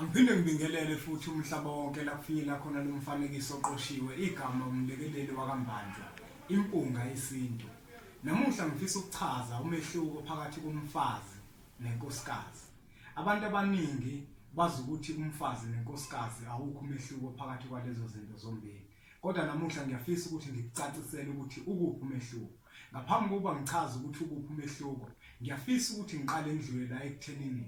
Ngiphinde ngibingelele futhi umhlaba wonke la kufikela khona lo mfanekiso oqoshiwe igama umlekeleli wakaMbanjwa impunga yesintu. Namuhla ngifisa ukuchaza umehluko phakathi komfazi nenkosikazi. Abantu abaningi bazi ukuthi umfazi nenkosikazi awukho umehluko phakathi kwalezo zinto zombili. Kodwa namuhla ngiyafisa ukuthi ngikucacisele ukuthi ukuphi umehluko. Ngaphambi kokuba ngichaze ukuthi ukuphi umehluko, ngiyafisa ukuthi ngiqale ngidlule la ekuthenini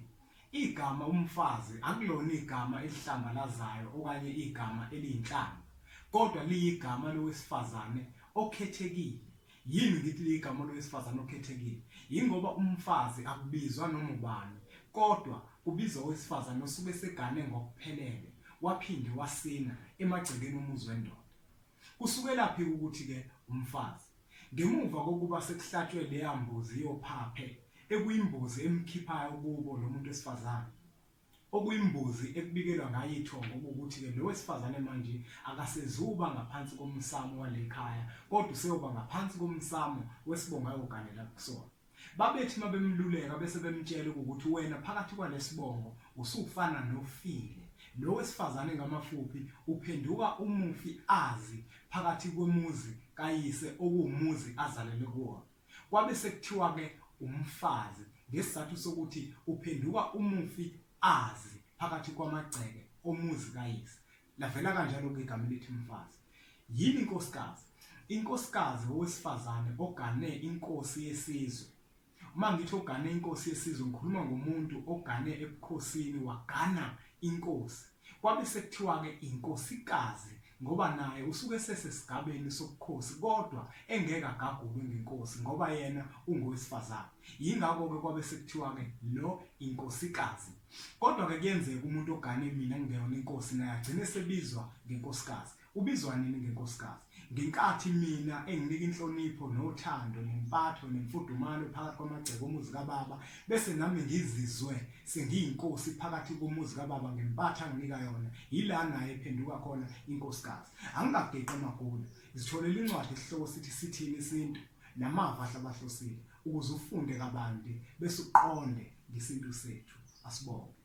igama umfazi akulona igama elihlambalazayo okanye igama eliyinhlamba, kodwa liyigama lowesifazane okhethekile. Yini ngithi ligama lowesifazane okhethekile? Yingoba umfazi akubizwa noma ubani, kodwa kubizwa owesifazane osuke segane ngokuphelele, waphinde wasina emagcekeni omuzi wendoda. Kusuke laphi ukuthi ke umfazi ngemuva kokuba sekuhlatshwe leya mbuzi yophaphe ekuyimbuzi emkhiphayo kubo lo muntu wesifazane, okuyimbuzi ekubikelwa ngayo ithongo ukuthi ke lo wesifazane manje akasezuba ngaphansi komsamo walekhaya, kodwa useyoba ngaphansi komsamo wesibonga yoganela kusona. Babethi mabemluleka bese bemtshela ukuthi wena phakathi kwalesibongo usufana nofile. Lo wesifazane ngamafuphi uphenduka umufi azi phakathi kwemuzi kayise okuwumuzi azalelwe kuwo. Kwabe sekuthiwa ke umfazi ngesizathu sokuthi uphenduka umufi azi phakathi kwamagceke omuzi kayise. Lavela kanjalo ke igama lithi umfazi. Yini inkosikazi? Inkosikazi owesifazane ogane inkosi yesizwe. Uma ngithi ogane inkosi yesizwe ngikhuluma ngomuntu ogane ebukhosini wagana inkosi. Kwabe sekuthiwa ke inkosikazi ngoba naye usuke sesesigabeni sobukhosi kodwa engeke agagulwe ngenkosi ngoba yena ungowesifazane. Yingakho ke kwabe sekuthiwa ke lo inkosikazi. Kodwa ke kuyenzeka umuntu ogane mina ngiyona inkosi naye agcine sebizwa ngenkosikazi. Ubizwa nini ngenkosikazi? Ngenkathi mina enginika inhlonipho nothando nempatho nemfudumalo phakathi kwamagceke omuzi kababa, bese nami ngizizwe sengiyinkosi phakathi komuzi kababa ngempatho anginika yona, yila naye ephenduka khona inkosikazi. Angikageqi amagulu, izitholela incwadi esihloko sithi sithini isintu namava ahlabahlosile ukuze ufunde kabanti bese uqonde ngesintu sethu. Asibonge.